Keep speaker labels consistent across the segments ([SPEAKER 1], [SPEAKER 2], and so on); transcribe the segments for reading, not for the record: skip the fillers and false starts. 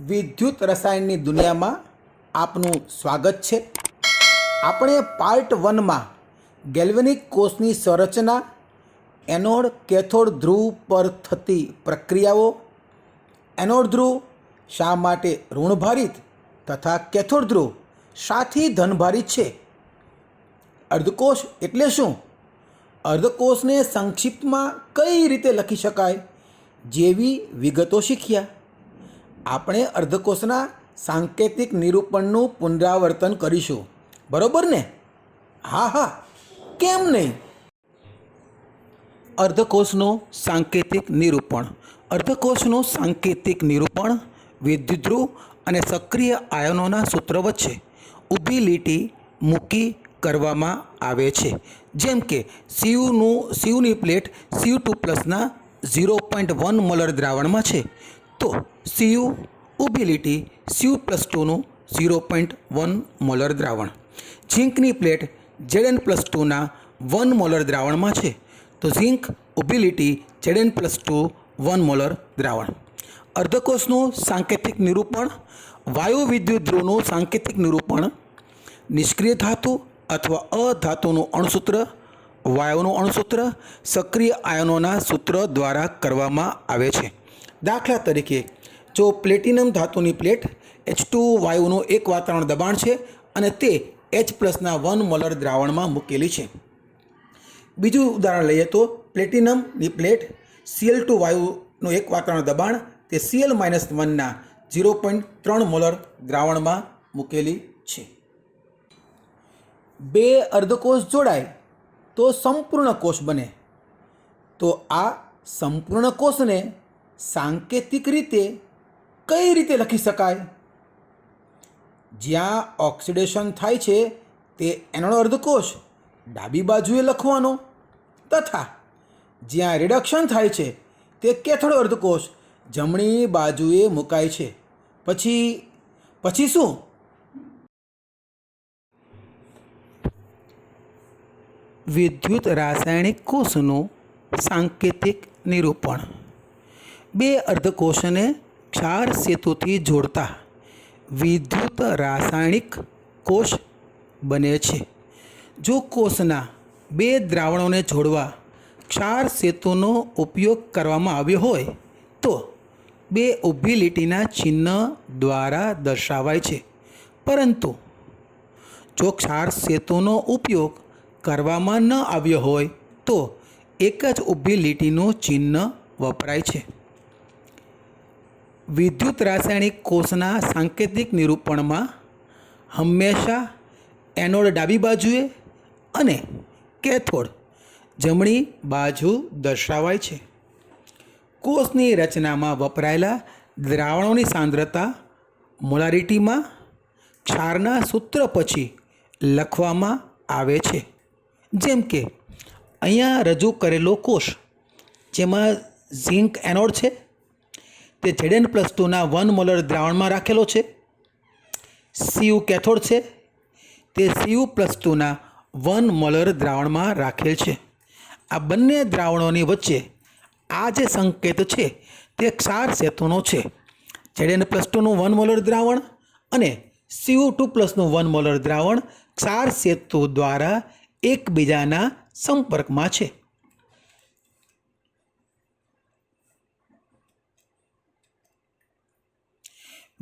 [SPEAKER 1] વિદ્યુત રસાયણની દુનિયામાં આપનું સ્વાગત છે। આપણે પાર્ટ 1માં ગેલ્વેનિક કોષની સંરચના, એનોડ કેથોડ ધ્રુવ પર થતી પ્રક્રિયાઓ, એનોડ ધ્રુવ શા માટે ઋણભારિત તથા કેથોડ ધ્રુવ શાથી ધનભારિત છે, અર્ધકોષ એટલે શું, અર્ધકોષને સંક્ષિપ્તમાં કઈ રીતે લખી શકાય જેવી વિગતો શીખ્યા। આપણે અર્ધકોષના સાંકેતિક નિરૂપણનું પુનરાવર્તન કરીશું, બરોબર ને? હા, કેમ નહીં। અર્ધકોષનું સાંકેતિક નિરૂપણ। અર્ધકોષનું સાંકેતિક નિરૂપણ વિદ્યુતધ્રુવ અને સક્રિય આયનોના સૂત્ર વચ્ચે ઊભી લીટી મૂકી કરવામાં આવે છે। જેમ કે સીયુની પ્લેટ Cu2+ના 0.1 મોલર દ્રાવણમાં છે, તો Cu ઊભી લીટી Cu+2નું 0.1 મોલર દ્રાવણ। ઝીંકની પ્લેટ Zn+2ના 1 મોલર દ્રાવણમાં છે, તો ઝીંક ઊભી લીટી Zn+2 1 મોલર દ્રાવણ। અર્ધકોષનું સાંકેતિક નિરૂપણ વાયુ વિદ્યુત ધ્રુવનું સાંકેતિક નિરૂપણ નિષ્ક્રિય ધાતુ અથવા અધાતુનું અણુસૂત્ર, વાયુનું અણુસૂત્ર, સક્રિય આયનોના સૂત્ર દ્વારા કરવામાં આવે છે। દાખલા તરીકે, જો પ્લેટિનમ ધાતુની પ્લેટ H2 વાયુનું 1 વાતાવરણ દબાણ છે અને તે H+ના 1 મોલર દ્રાવણમાં મૂકેલી છે। બીજું ઉદાહરણ લઈએ તો પ્લેટિનમની પ્લેટ Cl2 વાયુનું 1 વાતાવરણ દબાણ તે Cl-1ના 0.3 મોલર દ્રાવણમાં મૂકેલી છે। બે અર્ધકોષ જોડાય તો સંપૂર્ણ કોષ બને, તો આ સંપૂર્ણ કોષને સાંકેતિક રીતે કઈ રીતે લખી શકાય? જ્યાં ઓક્સિડેશન થાય છે તે એનોડ અર્ધકોષ ડાબી બાજુએ લખવાનો તથા જ્યાં રિડક્શન થાય છે તે કેથોડ અર્ધકોષ જમણી બાજુએ મુકાય છે। પછી શું? વિદ્યુત રાસાયણિક કોષનું સાંકેતિક નિરૂપણ। બે અર્ધકોષને ક્ષાર સેતુથી જોડતા વિદ્યુત રાસાયણિક કોષ બને છે। જો કોષના બે દ્રાવણોને જોડવા ક્ષાર સેતુનો ઉપયોગ કરવામાં આવ્યો હોય તો બે ઊભી લીટીના ચિહ્ન દ્વારા દર્શાવાય છે, પરંતુ જો ક્ષાર સેતુનો ઉપયોગ કરવામાં ન આવ્યો હોય તો એક જ ઊભી લીટીનું ચિહ્ન વપરાય છે। વિદ્યુત રાસાયણિક કોષના સાંકેતિક નિરૂપણમાં હંમેશા એનોડ ડાબી બાજુએ અને કેથોડ જમણી બાજુ દર્શાવાય છે। કોષની રચનામાં વપરાયેલા દ્રાવણોની સાંદ્રતા મોલારિટીમાં ક્ષારના સૂત્ર પછી લખવામાં આવે છે। જેમ કે અહીંયા રજૂ કરેલો કોષ, જેમાં ઝિંક એનોડ છે તે Zn+2ના 1 મોલર દ્રાવણમાં રાખેલો છે, Cu કેથોડ છે તે Cu+2ના 1 મોલર દ્રાવણમાં રાખેલ છે। આ બંને દ્રાવણોની વચ્ચે આ જે સંકેત છે તે ક્ષાર સેતુનો છે। Zn+2નું 1 મોલર દ્રાવણ અને Cu2+નું 1 મોલર દ્રાવણ ક્ષાર સેતુ દ્વારા એકબીજાના સંપર્કમાં છે।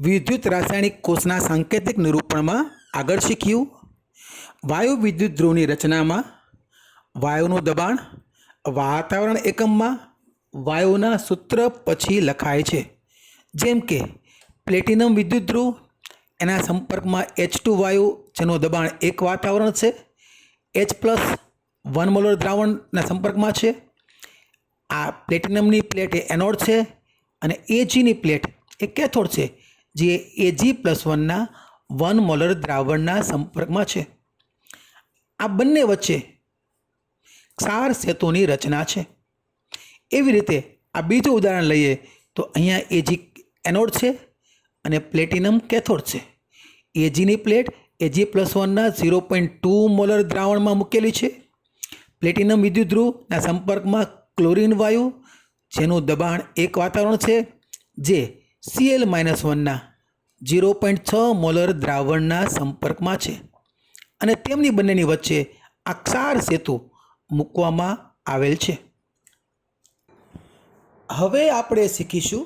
[SPEAKER 1] વિદ્યુત રાસાયણિક કોષના સાંકેતિક નિરૂપણમાં આગળ શીખ્યું વાયુ વિદ્યુત ધ્રુવની રચનામાં વાયુનું દબાણ વાતાવરણ એકમમાં વાયુના સૂત્ર પછી લખાય છે। જેમ કે પ્લેટિનમ વિદ્યુત ધ્રુવ, એના સંપર્કમાં H2 વાયુ જેનું દબાણ 1 વાતાવરણ છે, H+1 મોલર દ્રાવણના સંપર્કમાં છે। આ પ્લેટિનમની પ્લેટ એ એનોડ છે અને Agની પ્લેટ એ કેથોડ છે, જે Ag+1ના 1 મોલર દ્રાવણના સંપર્કમાં છે। આ બંને વચ્ચે ક્ષાર સેતુની રચના છે। એવી રીતે આ બીજું ઉદાહરણ લઈએ તો અહીંયા Ag એનોડ છે અને પ્લેટિનમ કેથોડ છે। Agની પ્લેટ Ag+1ના 0.2 મોલર દ્રાવણમાં મૂકેલી છે। પ્લેટિનમ વિદ્યુત ધ્રુવના સંપર્કમાં ક્લોરીન વાયુ જેનું દબાણ 1 વાતાવરણ છે, જે Cl-1ના 0.6 મોલર દ્રાવણના સંપર્કમાં છે અને તેમની બંનેની વચ્ચે આ ક્ષાર સેતુ મૂકવામાં આવેલ છે. હવે આપણે શીખીશું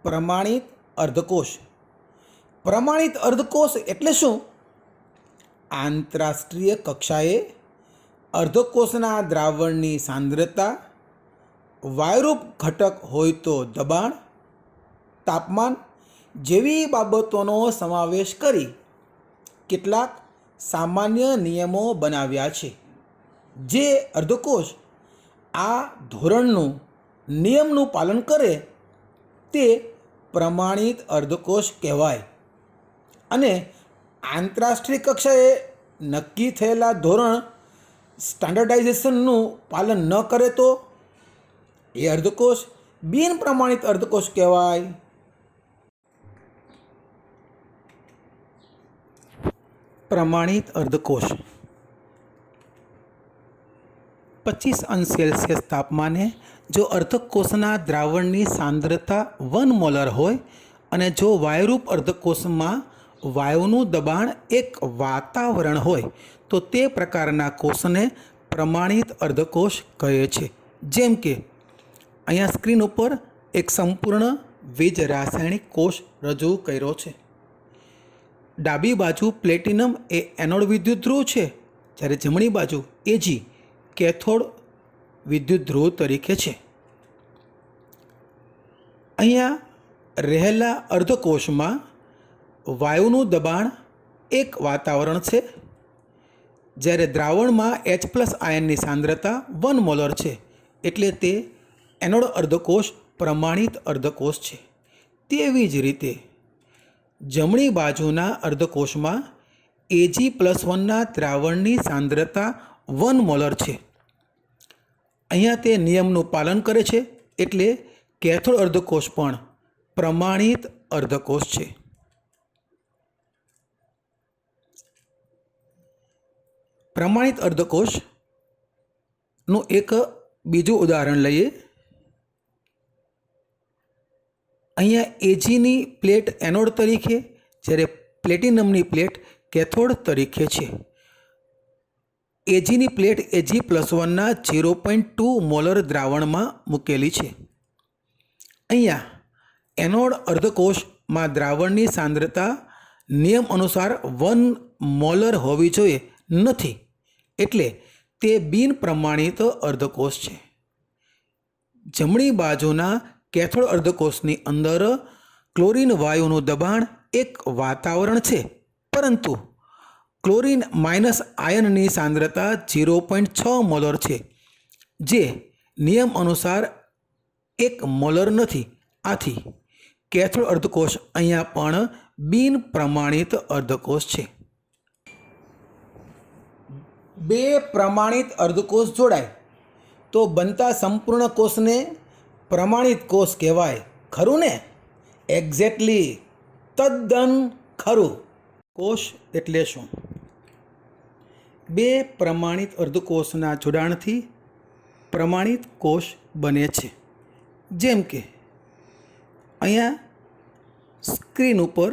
[SPEAKER 1] પ્રમાણિત અર્ધકોષ. પ્રમાણિત અર્ધકોષ એટલે શું? આંતરરાષ્ટ્રીય કક્ષાએ અર્ધકોષના દ્રાવણની સાંદ્રતા, વાયુરૂપ ઘટક હોય તો દબાણ, તાપમાન જેવી બાબતોનો સમાવેશ કરી કેટલાક સામાન્ય નિયમો બનાવ્યા છે. જે અર્ધકોષ આ ધોરણનું નિયમનું પાલન કરે તે પ્રમાણિત અર્ધકોષ કહેવાય અને આંતરરાષ્ટ્રીય કક્ષાએ નક્કી થયેલા ધોરણ સ્ટાન્ડર્ડાઇઝેશનનું પાલન ન કરે તો એ અર્ધકોષ બિન પ્રમાણિત અર્ધકોષ કહેવાય. પ્રમાણિત અર્ધકોષ 25°C તાપમાને જો અર્ધકોષના દ્રાવણની સાંદ્રતા 1 મોલર હોય અને જો વાયુરૂપ અર્ધકોષમાં વાયુનું દબાણ 1 વાતાવરણ હોય તો તે પ્રકારના કોષને પ્રમાણિત અર્ધકોષ કહે છે. જેમ કે અહીંયા સ્ક્રીન ઉપર એક સંપૂર્ણ વીજ રાસાયણિક કોષ રજૂ કર્યો છે. ડાબી બાજુ પ્લેટિનમ એ એનોડ વિદ્યુત ધ્રુવ છે, જ્યારે જમણી બાજુ Ag કેથોડ વિદ્યુત ધ્રુવ તરીકે છે. અહીંયા રહેલા અર્ધકોષમાં વાયુનું દબાણ 1 વાતાવરણ છે, જ્યારે દ્રાવણમાં H+ આયનની સાંદ્રતા 1 મોલર છે, એટલે તે એનોડ અર્ધકોષ પ્રમાણિત અર્ધકોષ છે. તેવી જ રીતે જમણી બાજુના અર્ધકોષમાં Ag+1ના દ્રાવણની સાંદ્રતા 1 મોલર છે. અહીંયા તે નિયમનું પાલન કરે છે, એટલે કેથોડ અર્ધકોષ પણ પ્રમાણિત અર્ધકોષ છે. પ્રમાણિત અર્ધકોષનું એક બીજું ઉદાહરણ લઈએ. અહીંયા Agની પ્લેટ એનોડ તરીકે, જ્યારે પ્લેટિનમની પ્લેટ કેથોડ તરીકે છે. Agની પ્લેટ Ag+1ના 0.2 મોલર દ્રાવણમાં મૂકેલી છે. અહીંયા એનોડ અર્ધકોષમાં દ્રાવણની સાંદ્રતા નિયમ અનુસાર 1 મોલર હોવી જોઈએ નથી, એટલે તે બિન પ્રમાણિત અર્ધકોષ છે. જમણી બાજુના કેથોડ અર્ધકોષની અંદર ક્લોરીન વાયુનું દબાણ 1 વાતાવરણ છે, પરંતુ ક્લોરીન માઇનસ આયનની સાંદ્રતા 0.6 મોલર છે, જે નિયમ અનુસાર 1 મોલર નથી. આથી કેથોડ અર્ધકોષ અહીંયા પણ બિન પ્રમાણિત અર્ધકોષ છે. બે પ્રમાણિત અર્ધકોષ જોડાય તો બનતા સંપૂર્ણ કોષને પ્રમાણિત કોષ કહેવાય. ખરું ને? એક્ઝેક્ટલી, તદ્દન ખરું. કોષ એટલે શું? બે પ્રમાણિત અર્ધકોષના જોડાણથી પ્રમાણિત કોષ બને છે. જેમ કે અહીંયા સ્ક્રીન ઉપર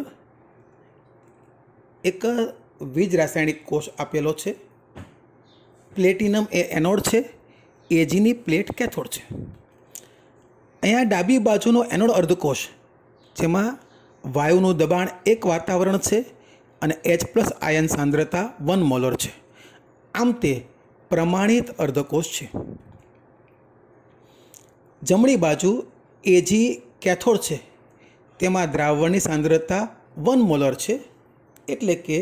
[SPEAKER 1] એક વીજ રાસાયણિક કોષ આપેલો છે. પ્લેટિનમ એ એનોડ છે, Agની પ્લેટ કેથોડ છે. અહીંયા ડાબી બાજુનો એનોડ અર્ધકોષ, જેમાં વાયુનું દબાણ 1 વાતાવરણ છે અને H+ આયન સાંદ્રતા 1 મોલર છે. આમ તે પ્રમાણિત અર્ધકોષ છે. જમણી બાજુ Ag કેથોડ છે, તેમાં દ્રાવણની સાંદ્રતા 1 મોલર છે, એટલે કે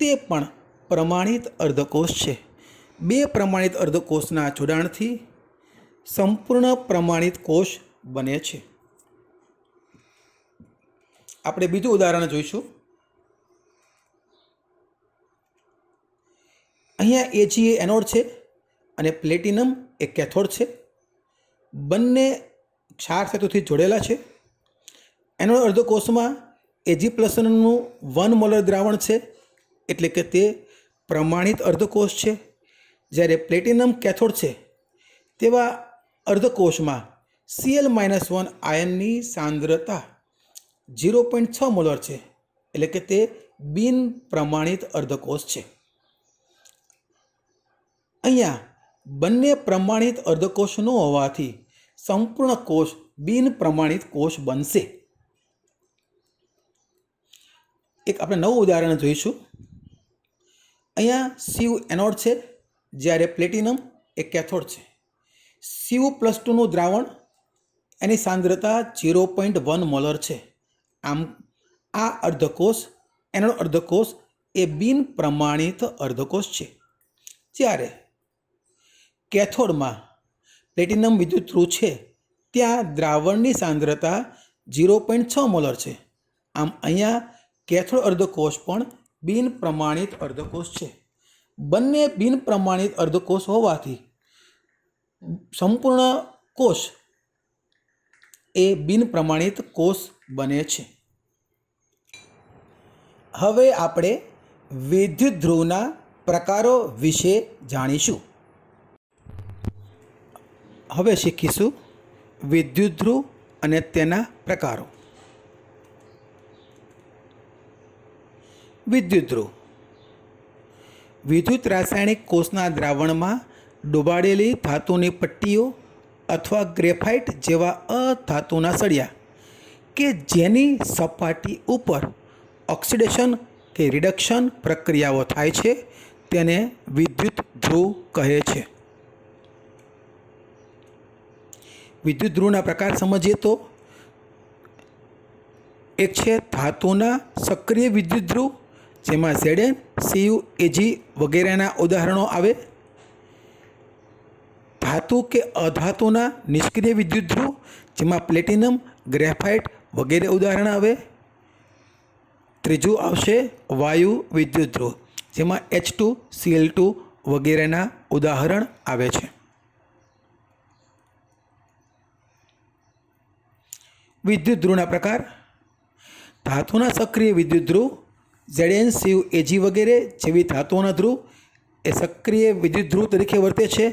[SPEAKER 1] તે પણ પ્રમાણિત અર્ધકોષ છે. બે પ્રમાણિત અર્ધકોષના જોડાણથી સંપૂર્ણ પ્રમાણિત કોષ બને છે. આપણે બીજું ઉદાહરણ જોઈશું. અહીંયા Ag એ એનોડ છે અને પ્લેટિનમ એ કેથોડ છે. બંને ક્ષાર સેતુથી જોડેલા છે. એનોડ અર્ધકોષમાં Ag+નું 1 મોલર દ્રાવણ છે, એટલે કે તે પ્રમાણિત અર્ધકોષ છે. જ્યારે પ્લેટિનમ કેથોડ છે તેવા અર્ધકોષમાં Cl-1 આયનની સાંદ્રતા 0.6 મોલર છે, એટલે કે તે બિન પ્રમાણિત અર્ધકોષ છે. અહીંયા બંને પ્રમાણિત અર્ધકોષ ન હોવાથી સંપૂર્ણ કોષ બિન પ્રમાણિત કોષ બનશે. એક આપણે નવું ઉદાહરણ જોઈશું. અહીંયા Cu એનોડ છે, જ્યારે પ્લેટિનમ એ કેથોડ છે. Cu+2નું દ્રાવણ, એની સાંદ્રતા 0.1 મોલર છે. આમ આ અર્ધકોષ, એનોડ અર્ધકોષ એ બિન પ્રમાણિત અર્ધકોષ છે. જ્યારે કેથોડમાં પ્લેટિનમ વિદ્યુતધ્રુવ છે, ત્યાં દ્રાવણની સાંદ્રતા 0.6 મોલર છે. આમ અહીંયા કેથોડ અર્ધકોષ પણ બિન પ્રમાણિત અર્ધકોષ છે. બંને બિન પ્રમાણિત અર્ધકોષ હોવાથી સંપૂર્ણ કોષ એ બિન પ્રમાણિત કોષ બને છે. હવે આપણે વિદ્યુત ધ્રુવના પ્રકારો વિશે જાણીશું. હવે શીખીશું વિદ્યુત ધ્રુવ અને તેના પ્રકારો. વિદ્યુત ધ્રુવ વિદ્યુત રાસાયણિક કોષના દ્રાવણમાં ડુબાડેલી ધાતુની પટ્ટીઓ અથવા ગ્રેફાઇટ જેવા અધાતુના સળિયા કે જેની સપાટી ઉપર ઓક્સિડેશન કે રિડક્શન પ્રક્રિયાઓ થાય છે, તેને વિદ્યુત ધ્રુવ કહે છે. વિદ્યુત ધ્રુવના પ્રકાર સમજીએ તો એક છે ધાતુના સક્રિય વિદ્યુત ધ્રુવ, જેમાં Zn, Cu, Ag વગેરેના ઉદાહરણો આવે. ધાતુ કે અધાતુના નિષ્ક્રિય વિદ્યુત ધ્રુવ, જેમાં પ્લેટિનમ, ગ્રેફાઇટ વગેરે ઉદાહરણ આવે. ત્રીજું આવશે વાયુ વિદ્યુત ધ્રુવ, જેમાં H2, Cl2 વગેરેના ઉદાહરણ આવે છે. વિદ્યુત ધ્રુવના પ્રકાર. ધાતુના સક્રિય વિદ્યુત ધ્રુવ Zn, Cu, Ag વગેરે જેવી ધાતુઓના ધ્રુવ એ સક્રિય વિદ્યુત ધ્રુવ તરીકે વર્તે છે.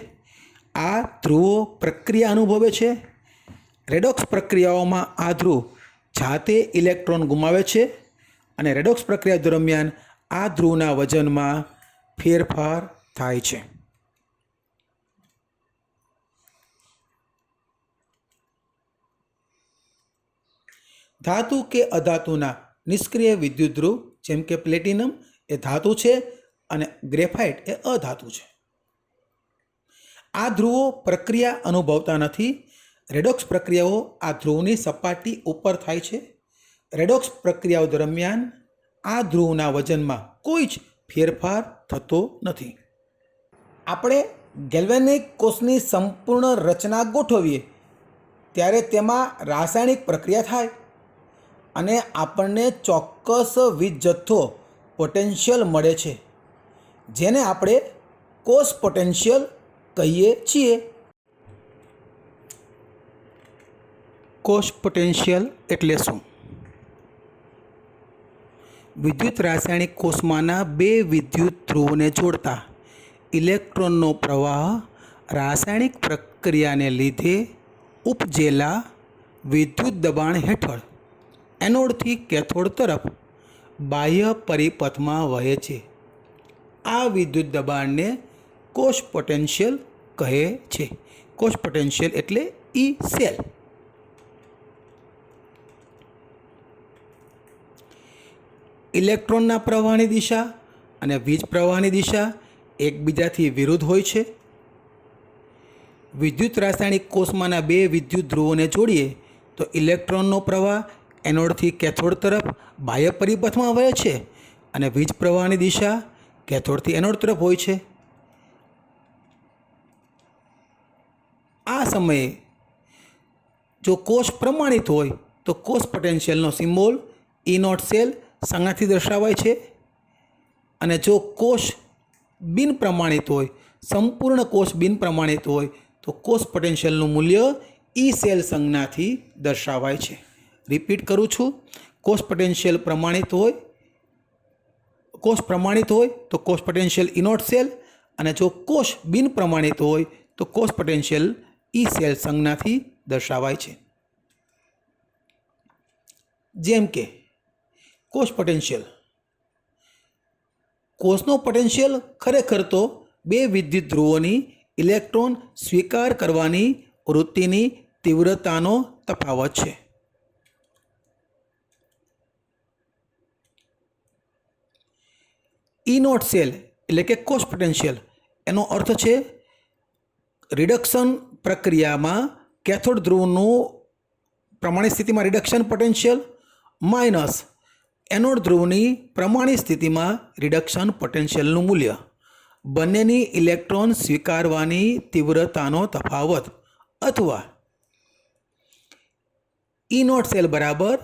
[SPEAKER 1] આ ધ્રુવો પ્રક્રિયા અનુભવે છે. રેડોક્સ પ્રક્રિયાઓમાં આ ધ્રુવ જાતે ઇલેક્ટ્રોન ગુમાવે છે અને રેડોક્સ પ્રક્રિયા દરમિયાન આ ધ્રુવના વજનમાં ફેરફાર થાય છે. ધાતુ કે અધાતુના નિષ્ક્રિય વિદ્યુત ધ્રુવ, જેમ કે પ્લેટિનમ એ ધાતુ છે અને ગ્રેફાઇટ એ અધાતુ છે. આ ધ્રુવો પ્રક્રિયા અનુભવતા નથી. રેડોક્સ પ્રક્રિયાઓ આ ધ્રુવની સપાટી ઉપર થાય છે. રેડોક્સ પ્રક્રિયાઓ દરમિયાન આ ધ્રુવના વજનમાં કોઈ જ ફેરફાર થતો નથી. આપણે ગેલ્વેનિક કોષની સંપૂર્ણ રચના ગોઠવીએ ત્યારે તેમાં રાસાયણિક પ્રક્રિયા થાય અને આપણને ચોક્કસ વીજ જથ્થો પોટેન્શિયલ મળે છે, જેને આપણે કોષ પોટેન્શિયલ કહીએ છીએ. કોષ પોટેન્શિયલ એટલે શું? વિદ્યુત રાસાયણિક કોષમાંના બે વિદ્યુત ધ્રુવોને જોડતા ઇલેક્ટ્રોનનો પ્રવાહ રાસાયણિક પ્રક્રિયાને લીધે ઉપજેલા વિદ્યુત દબાણ હેઠળ એનોડથી કેથોડ તરફ બાહ્ય પરિપથમાં વહે છે. આ વિદ્યુત દબાણને કોષ પોટેન્શિયલ કહે છે. કોષ પોટેન્શિયલ એટલે E સેલ. ઇલેક્ટ્રોનના પ્રવાહની દિશા અને વીજ પ્રવાહની દિશા એકબીજાથી વિરુદ્ધ હોય છે. વિદ્યુત રાસાયણિક કોષમાંના બે વિદ્યુત ધ્રુવોને જોડીએ તો ઇલેક્ટ્રોનનો પ્રવાહ એનોડથી કેથોડ તરફ બાહ્ય પરિપથમાં વહે છે અને વીજ પ્રવાહની દિશા કેથોડથી એનોડ તરફ હોય છે. આ સમયે જો કોષ પ્રમાણિત હોય તો કોષ પોટેન્શિયલનો સિમ્બોલ E0 સેલ સંજ્ઞાથી દર્શાવાય છે, અને જો કોષ બિન પ્રમાણિત હોય, સંપૂર્ણ કોષ બિન પ્રમાણિત હોય તો કોષ પોટેન્શિયલનું મૂલ્ય E સેલ સંજ્ઞાથી દર્શાવાય છે. રિપીટ કરું છું, કોષ પોટેન્શિયલ પ્રમાણિત હોય તો કોષ પોટેન્શિયલ E0 સેલ, અને જો કોષ બિન પ્રમાણિત હોય તો કોષ પોટેન્શિયલ E સેલ સંજ્ઞાથી દર્શાવાય છે. જેમ કે કોષ પોટેન્શિયલ. કોષનો પોટેન્શિયલ ખરેખર તો બે વિદ્યુત ધ્રુવોની ઇલેક્ટ્રોન સ્વીકાર કરવાની વૃત્તિની તીવ્રતાનો તફાવત છે. ઈ નોટ સેલ એટલે કે કોષ પોટેન્શિયલ એનો અર્થ છે રિડક્શન પ્રક્રિયામાં કેથોડ ધ્રુવનું પ્રમાણિત સ્થિતિમાં રિડક્શન પોટેન્શિયલ માઇનસ એનોડ ધ્રુવની પ્રમાણિત સ્થિતિમાં રિડક્શન પોટેન્શિયલનું મૂલ્ય, બંનેની ઇલેક્ટ્રોન સ્વીકારવાની તીવ્રતાનો તફાવત, અથવા ઈ નોટ સેલ બરાબર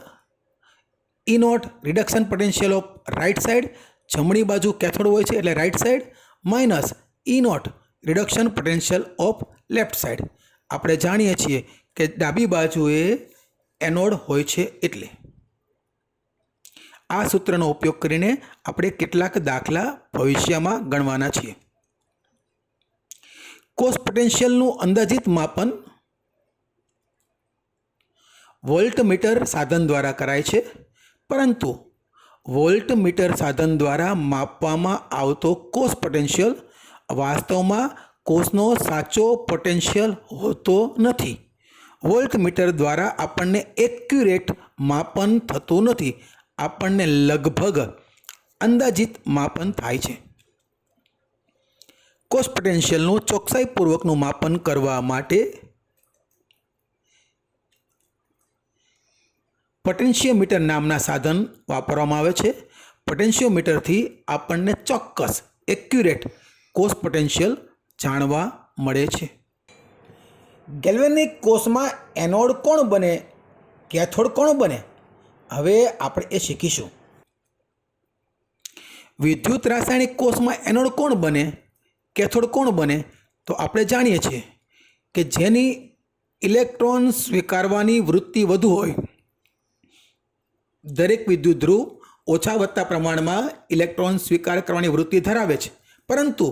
[SPEAKER 1] E naught reduction potential of right side, જમણી બાજુ કેથોડ હોય છે એટલે right side, minus E naught reduction potential of left side. આપણે જાણીએ છીએ કે ડાબી બાજુએ એનોડ હોય છે એટલે. આ સૂત્રનો ઉપયોગ કરીને આપણે કેટલાક દાખલા ભવિષ્યમાં ગણવાના છીએ. કોષ પોટેન્શિયલનું અંદાજિત માપન વોલ્ટમીટર સાધન દ્વારા કરાય છે, પરંતુ વોલ્ટમીટર સાધન દ્વારા માપવામાં આવતો કોષ પોટેન્શિયલ વાસ્તવમાં કોષનો સાચો પોટેન્શિયલ હોતો નથી. વોલ્ટમીટર દ્વારા આપણને એક્યુરેટ માપન થતું નથી, આપણને લગભગ અંદાજિત માપન થાય છે. કોષ પોટેન્શિયલનું ચોકસાઈપૂર્વકનું માપન કરવા માટે પોટેન્શિયોમીટર નામના સાધન વાપરવામાં આવે છે. પોટેન્શિયોમીટરથી આપણને ચોક્કસ એક્યુરેટ કોષ પોટેન્શિયલ જાણવા મળે છે. ગેલ્વેનિક કોષમાં એનોડ કોણ બને, કેથોડ કોણ બને, હવે આપણે એ શીખીશું. વિદ્યુત રાસાયણિક કોષમાં એનોડ કોણ બને, કેથોડ કોણ બને, તો આપણે જાણીએ છીએ કે જેની ઇલેક્ટ્રોન સ્વીકારવાની વૃત્તિ વધુ હોય, દરેક વિદ્યુત ધ્રુવ ઓછા વત્તા પ્રમાણમાં ઇલેક્ટ્રોન સ્વીકાર કરવાની વૃત્તિ ધરાવે છે, પરંતુ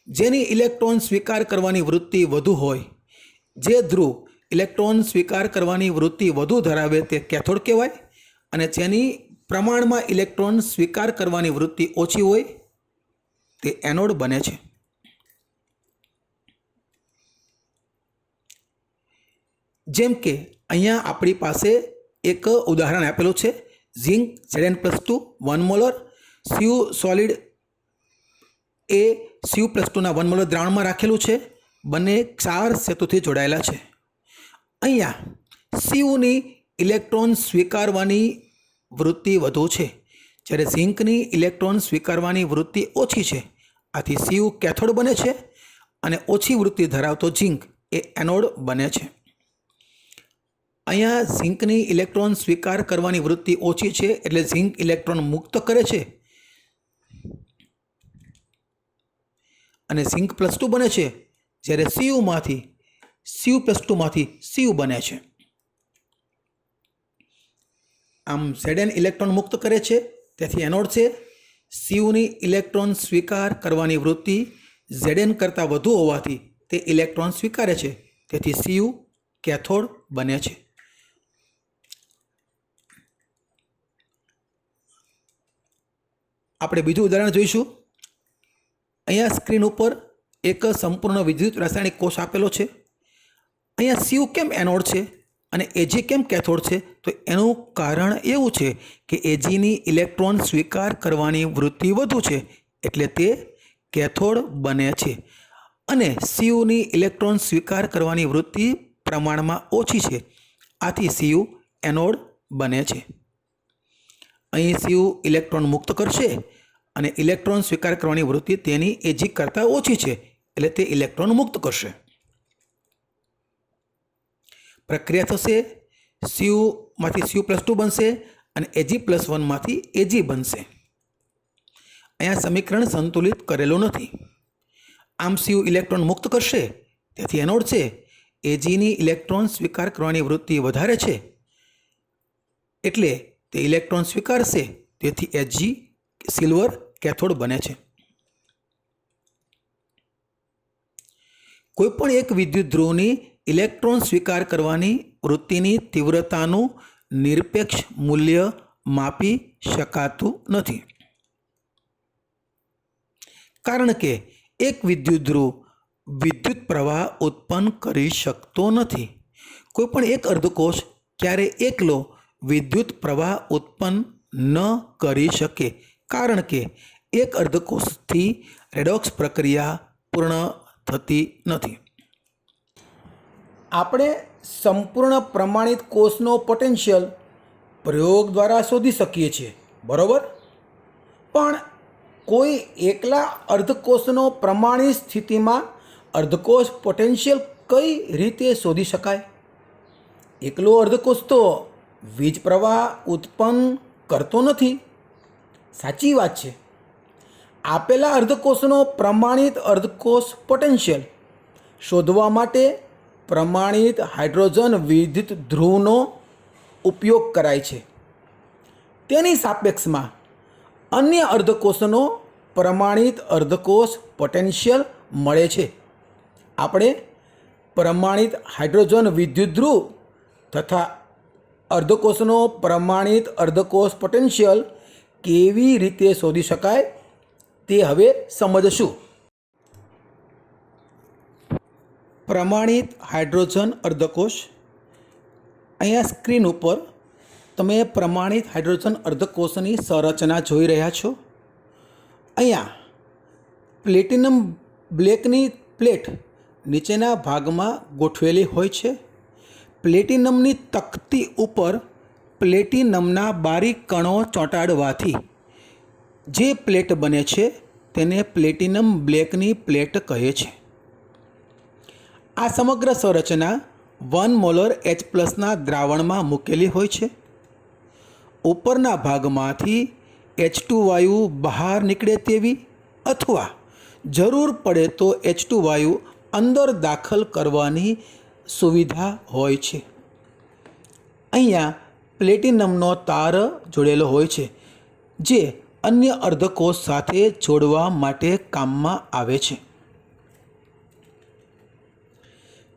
[SPEAKER 1] જેની ઇલેક્ટ્રોન સ્વીકાર કરવાની વૃત્તિ વધુ હોય, જે ધ્રુવ ઇલેક્ટ્રોન સ્વીકાર કરવાની વૃત્તિ વધુ ધરાવે તે કેથોડ કહેવાય, અને જેની પ્રમાણમાં ઇલેક્ટ્રોન સ્વીકાર કરવાની વૃત્તિ ઓછી હોય તે એનોડ બને છે. જેમ કે અહીંયા આપણી પાસે એક ઉદાહરણ આપેલું છે. Zinc Zn+2 1 molar, CU solid એ Cu+2ના 1 મોલર દ્રાવણમાં રાખેલું છે. બંને ક્ષાર સેતુથી જોડાયેલા છે. અહીંયા સીયુની ઇલેક્ટ્રોન સ્વીકારવાની વૃત્તિ વધુ છે, જ્યારે ઝિંકની ઇલેક્ટ્રોન સ્વીકારવાની વૃત્તિ ઓછી છે. આથી સીયુ કેથોડ બને છે અને ઓછી વૃત્તિ ધરાવતો ઝિંક એ એનોડ બને છે. અહીંયા ઝિંકની ઇલેક્ટ્રોન સ્વીકાર કરવાની વૃત્તિ ઓછી છે એટલે ઝિંક ઇલેક્ટ્રોન મુક્ત કરે છે અને Zinc+2 બને છે, જ્યારે Cu+2માંથી Cu બને છે. આમ Zn ઇલેક્ટ્રોન મુક્ત કરે છે તેથી એનોડ છે. Cuની ઇલેક્ટ્રોન સ્વીકાર કરવાની વૃત્તિ Zn કરતાં વધુ હોવાથી તે ઇલેક્ટ્રોન સ્વીકારે છે, તેથી Cu કેથોડ બને છે. આપણે બીજું ઉદાહરણ જોઈશું. અહીંયા સ્ક્રીન ઉપર એક સંપૂર્ણ વિદ્યુત રાસાયણિક કોષ આપેલો છે. અહીંયા Cu કેમ એનોડ છે અને Ag કેમ કેથોડ છે, તો એનું કારણ એવું છે કે Agની ઇલેક્ટ્રોન સ્વીકાર કરવાની વૃત્તિ વધુ છે એટલે તે કેથોડ બને છે, અને Cuની ઇલેક્ટ્રોન સ્વીકાર કરવાની વૃત્તિ પ્રમાણમાં ઓછી છે, આથી Cu એનોડ બને છે. અહીં Cu ઇલેક્ટ્રોન મુક્ત કરશે અને ઇલેક્ટ્રોન સ્વીકાર કરવાની વૃત્તિ તેની Ag કરતાં ઓછી છે એટલે તે ઇલેક્ટ્રોન મુક્ત કરશે. પ્રક્રિયા થશે, Cuમાંથી Cu+2 બનશે અને Ag+1માંથી Ag બનશે. અહીંયા સમીકરણ સંતુલિત કરેલું નથી. આમ Cu ઇલેક્ટ્રોન મુક્ત કરશે તેથી એનોડ છે. Agની ઇલેક્ટ્રોન સ્વીકાર કરવાની વૃત્તિ વધારે છે એટલે તે ઇલેક્ટ્રોન સ્વીકારશે, તેથી Ag સિલ્વર કેથોડ બને છે. કોઈપણ એક વિદ્યુત ધ્રુવની ઇલેક્ટ્રોન સ્વીકાર કરવાની વૃત્તિની તીવ્રતાનું નિરપેક્ષ મૂલ્ય માપી શકાતું નથી, કારણ કે એક વિદ્યુત ધ્રુવ વિદ્યુત પ્રવાહ ઉત્પન્ન કરી શકતો નથી. કોઈપણ એક અર્ધકોષ ક્યારેય એકલો વિદ્યુત પ્રવાહ ઉત્પન્ન ન કરી શકે, કારણ કે એક અર્ધકોષથી રેડોક્સ પ્રક્રિયા પૂર્ણ થતી નથી. આપણે સંપૂર્ણ પ્રમાણિત કોષનો પોટેન્શિયલ પ્રયોગ દ્વારા શોધી શકીએ છીએ, બરોબર? પણ કોઈ એકલા અર્ધકોષનો પ્રમાણિત સ્થિતિમાં અર્ધકોષ પોટેન્શિયલ કઈ રીતે શોધી શકાય? એકલો અર્ધકોષ તો વીજ પ્રવાહ ઉત્પન્ન કરતો નથી. સાચી વાત છે. આપેલા અર્ધકોષનો પ્રમાણિત અર્ધકોષ પોટેન્શિયલ શોધવા માટે પ્રમાણિત હાઇડ્રોજન વિદ્યુત ધ્રુવનો ઉપયોગ કરાય છે. તેની સાપેક્ષમાં અન્ય અર્ધકોષનો પ્રમાણિત અર્ધકોષ પોટેન્શિયલ મળે છે. આપણે પ્રમાણિત હાઇડ્રોજન વિદ્યુત ધ્રુવ તથા અર્ધકોષનો પ્રમાણિત અર્ધકોષ પોટેન્શિયલ કેવી રીતે શોધી શકાય તે હવે સમજશું. પ્રમાણિત હાઇડ્રોજન અર્ધકોષ. અહીંયા સ્ક્રીન ઉપર તમે પ્રમાણિત હાઇડ્રોજન અર્ધકોષની સંરચના જોઈ રહ્યા છો. અહીંયા પ્લેટિનમ બ્લેકની પ્લેટ નીચેના ભાગમાં ગોઠવેલી હોય છે. પ્લેટિનમની તકતી ઉપર પ્લેટિનમના બારીક કણો ચોંટાડવાથી જે પ્લેટ બને છે તેને પ્લેટિનમ બ્લેકની પ્લેટ કહે છે. આ સમગ્ર સંરચના 1 મોલર H+ દ્રાવણમાં મૂકેલી હોય છે. ઉપરના ભાગમાંથી H2 વાયુ બહાર નીકળે તેવી અથવા જરૂર પડે તો H2 વાયુ અંદર દાખલ કરવાની સુવિધા હોય છે. અહીંયા પ્લેટિનમનો તાર જોડેલો હોય છે, જે અન્ય અર્ધકોષ સાથે જોડવા માટે કામમાં આવે છે.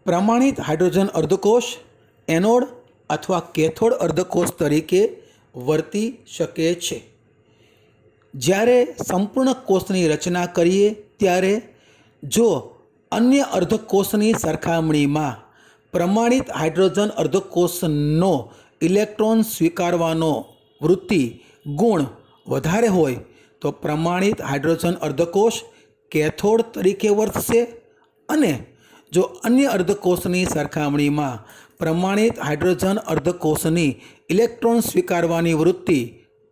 [SPEAKER 1] પ્રમાણિત હાઇડ્રોજન અર્ધકોષ એનોડ અથવા કેથોડ અર્ધકોષ તરીકે વર્તી શકે છે. જ્યારે સંપૂર્ણ કોષની રચના કરીએ ત્યારે જો અન્ય અર્ધકોષની સરખામણીમાં પ્રમાણિત હાઇડ્રોજન અર્ધકોષનો ઇલેક્ટ્રોન સ્વીકારવાનો વૃત્તિ ગુણ વધારે હોય તો પ્રમાણિત હાઇડ્રોજન અર્ધકોષ કેથોડ તરીકે વર્તશે, અને જો અન્ય અર્ધકોષની સરખામણીમાં પ્રમાણિત હાઇડ્રોજન અર્ધકોષની ઇલેક્ટ્રોન સ્વીકારવાની વૃત્તિ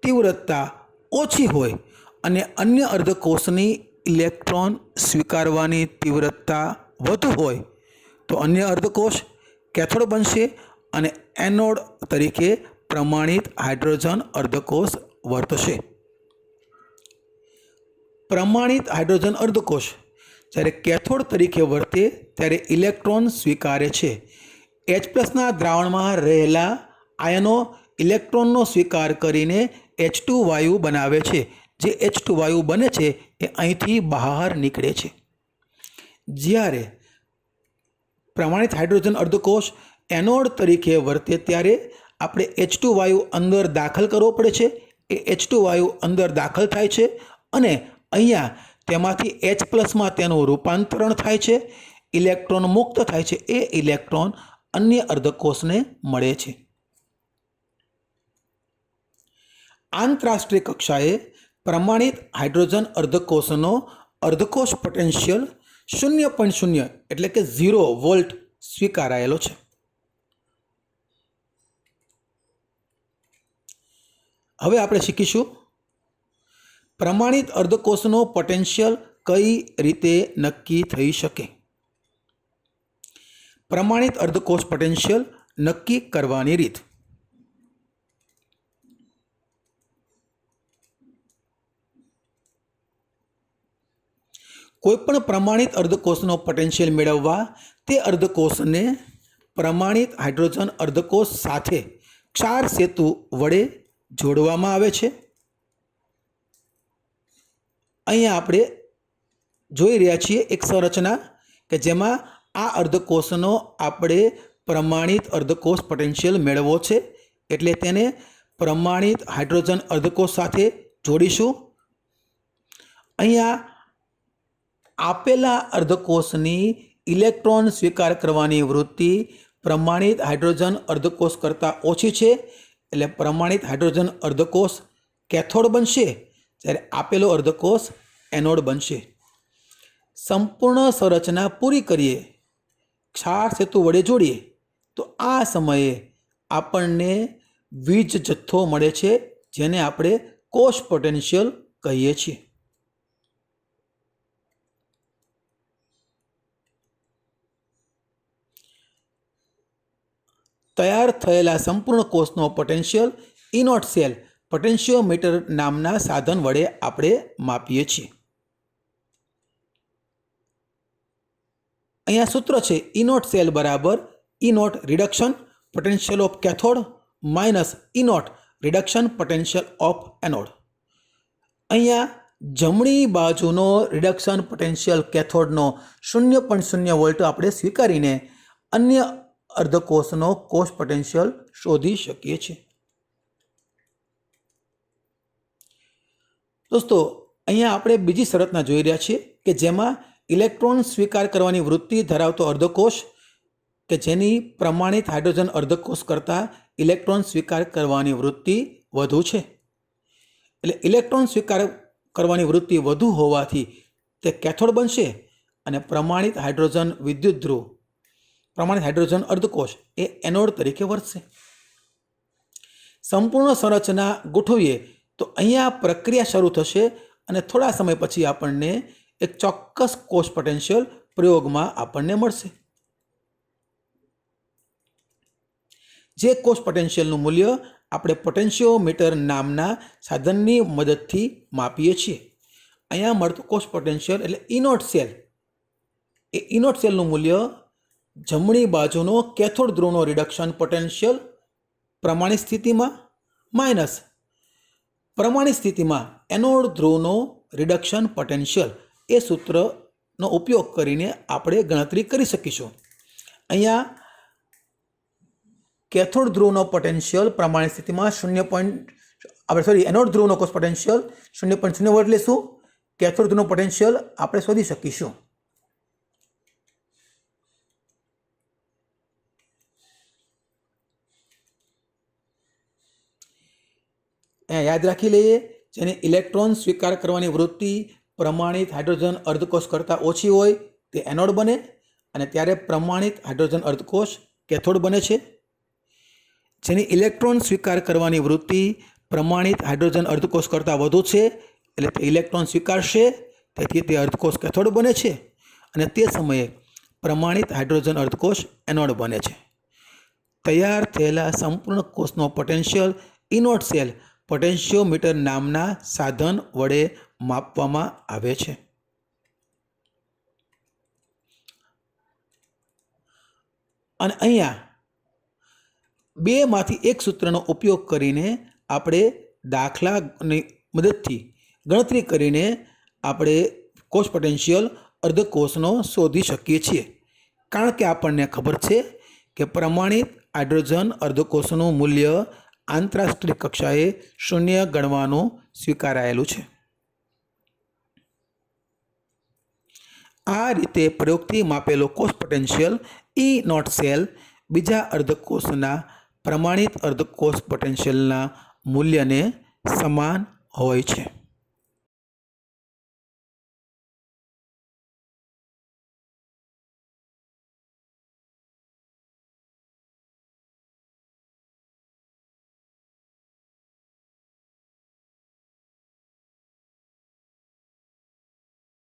[SPEAKER 1] તીવ્રતા ઓછી હોય અને અન્ય અર્ધકોષની ઇલેક્ટ્રોન સ્વીકારવાની તીવ્રતા વધુ હોય તો અન્ય અર્ધકોષ કેથોડ બનશે અને એનોડ તરીકે પ્રમાણિત હાઇડ્રોજન અર્ધકોષ વર્તશે. પ્રમાણિત હાઇડ્રોજન અર્ધકોષ જ્યારે કેથોડ તરીકે વર્તે ત્યારે ઇલેક્ટ્રોન સ્વીકારે છે. H+ દ્રાવણમાં રહેલા આયનો ઇલેક્ટ્રોનનો સ્વીકાર કરીને H2 વાયુ બનાવે છે. જે H2 વાયુ બને છે એ અહીંથી બહાર નીકળે છે. જ્યારે પ્રમાણિત હાઇડ્રોજન અર્ધકોષ એનોડ તરીકે વર્તે ત્યારે આપણે H2 વાયુ અંદર દાખલ કરવો પડે છે. એ H2 વાયુ અંદર દાખલ થાય છે અને અહીંયા તેમાંથી H+ તેનું રૂપાંતરણ થાય છે, ઇલેક્ટ્રોન મુક્ત થાય છે. એ ઇલેક્ટ્રોન અન્ય અર્ધકોષને મળે છે. આંતરરાષ્ટ્રીય કક્ષાએ પ્રમાણિત હાઇડ્રોજન અર્ધકોષનો અર્ધકોષ પોટેન્શિયલ 0.0 એટલે કે 0 વોલ્ટ સ્વીકારાયેલો છે. હવે આપણે શીખીશું પ્રમાણિત અર્ધકોષનો પોટેન્શિયલ કઈ રીતે નક્કી થઈ શકે. પ્રમાણિત અર્ધકોષ પોટેન્શિયલ નક્કી કરવાની રીત. કોઈપણ પ્રમાણિત અર્ધકોષનો પોટેન્શિયલ મેળવવા તે અર્ધકોષને પ્રમાણિત હાઇડ્રોજન અર્ધકોષ સાથે ક્ષાર સેતુ વડે જોડવામાં આવે છે. અહીંયા આપણે જોઈ રહ્યા છીએ એક સંરચના કે જેમાં આ અર્ધકોષનો આપણે પ્રમાણિત અર્ધકોષ પોટેન્શિયલ મેળવવો છે. એટલે તેને પ્રમાણિત હાઇડ્રોજન અર્ધકોષ સાથે જોડીશું. અહીંયા આપેલા અર્ધકોષની ઇલેક્ટ્રોન સ્વીકાર કરવાની વૃત્તિ પ્રમાણિત હાઇડ્રોજન અર્ધકોષ કરતાં ઓછી છે, એટલે પ્રમાણિત હાઇડ્રોજન અર્ધકોષ કેથોડ બનશે, જ્યારે આપેલો અર્ધકોષ એનોડ બનશે. સંપૂર્ણ સંરચના પૂરી કરીએ, ક્ષાર સેતુ વડે જોડીએ તો આ સમયે આપણને વીજ જથ્થો મળે છે, જેને આપણે કોષ પોટેન્શિયલ કહીએ છીએ. તૈયાર થયેલા સંપૂર્ણ કોષનો પોટેન્શિયલ ઇનોટ સેલ પોટેન્શિયોમીટર નામના સાધન વડે આપણે માપીએ છીએ. અહીંયા સૂત્ર છે ઇનોટ સેલ બરાબર E naught reduction potential of cathode minus E naught reduction potential of anode. અહીંયા જમણી બાજુનો રિડક્શન પોટેન્શિયલ કેથોડનો 0.0 વોલ્ટ આપણે સ્વીકારીને અન્ય અર્ધકોષનો કોષ પોટેન્શિયલ શોધી શકીએ છીએ. દોસ્તો, અહીંયા આપણે બીજી શરતના જોઈ રહ્યા છીએ કે જેમાં ઇલેક્ટ્રોન સ્વીકાર કરવાની વૃત્તિ ધરાવતો અર્ધકોષ કે જેની પ્રમાણિત હાઇડ્રોજન અર્ધકોષ કરતાં ઇલેક્ટ્રોન સ્વીકાર કરવાની વૃત્તિ વધુ છે. એટલે ઇલેક્ટ્રોન સ્વીકાર કરવાની વૃત્તિ વધુ હોવાથી તે કેથોડ બનશે અને પ્રમાણિત હાઇડ્રોજન વિદ્યુત ધ્રુવ પ્રમાણિત હાઇડ્રોજન અર્ધકોષ એ એનોડ તરીકે વર્તશે. સંપૂર્ણ સંરચના ગોઠવીએ તો અહીંયા પ્રક્રિયા શરૂ થશે અને થોડા સમય પછી આપણને એક ચોક્કસ કોષ પોટેન્શિયલ પ્રયોગમાં આપણને મળશે. જે કોષ પોટેન્શિયલનું મૂલ્ય આપણે પોટેન્શિયોમીટર નામના સાધનની મદદથી માપીએ છીએ. અહીંયા મળતું કોષ પોટેન્શિયલ એટલે ઇનોટ સેલ, એ ઇનોટ સેલનું મૂલ્ય જમણી બાજુનો કેથોડ ધ્રુવનો રિડક્શન પોટેન્શિયલ પ્રમાણિત સ્થિતિમાં માઇનસ પ્રમાણિત સ્થિતિમાં એનોડ ધ્રુવનો રિડક્શન પોટેન્શિયલ, એ સૂત્રનો ઉપયોગ કરીને આપણે ગણતરી કરી શકીશું. અહીંયા કેથોડ ધ્રુવનો પોટેન્શિયલ પ્રમાણિત સ્થિતિમાં એનોડ ધ્રુવનો કોષ પોટેન્શિયલ 0.0 વોલ્ટ લેશું. કેથોડ ધ્રુવનો પોટેન્શિયલ આપણે શોધી શકીશું. અહીંયા યાદ રાખી લઈએ, જેને ઇલેક્ટ્રોન સ્વીકાર કરવાની વૃત્તિ પ્રમાણિત હાઇડ્રોજન અર્ધકોષ કરતાં ઓછી હોય તે એનોડ બને અને ત્યારે પ્રમાણિત હાઇડ્રોજન અર્ધકોષ કેથોડ બને છે. જેની ઇલેક્ટ્રોન સ્વીકાર કરવાની વૃત્તિ પ્રમાણિત હાઇડ્રોજન અર્ધકોષ કરતાં વધુ છે, એટલે તે ઇલેક્ટ્રોન સ્વીકારશે, તેથી તે અર્ધકોષ કેથોડ બને છે અને તે સમયે પ્રમાણિત હાઇડ્રોજન અર્ધકોષ એનોડ બને છે. તૈયાર થયેલા સંપૂર્ણ કોષનો પોટેન્શિયલ ઇનોટ સેલ પોટેન્શિયોમીટર નામના સાધન વડે માપવામાં આવે છે. અને અહીંયા બેમાંથી એક સૂત્રનો ઉપયોગ કરીને આપણે દાખલાની મદદથી ગણતરી કરીને આપણે કોષ પોટેન્શિયલ અર્ધકોષનો શોધી શકીએ છીએ. કારણ કે આપણને ખબર છે કે પ્રમાણિત હાઇડ્રોજન અર્ધકોષનું મૂલ્ય આંતરરાષ્ટ્રીય કક્ષાએ 0 ગણવાનું સ્વીકારાયેલું છે. આ રીતે પ્રયોગથી માપેલો કોષ પોટેન્શિયલ ઈ નોટ સેલ બીજા અર્ધકોષના પ્રમાણિત અર્ધકોષ પોટેન્શિયલના મૂલ્યને સમાન હોય છે.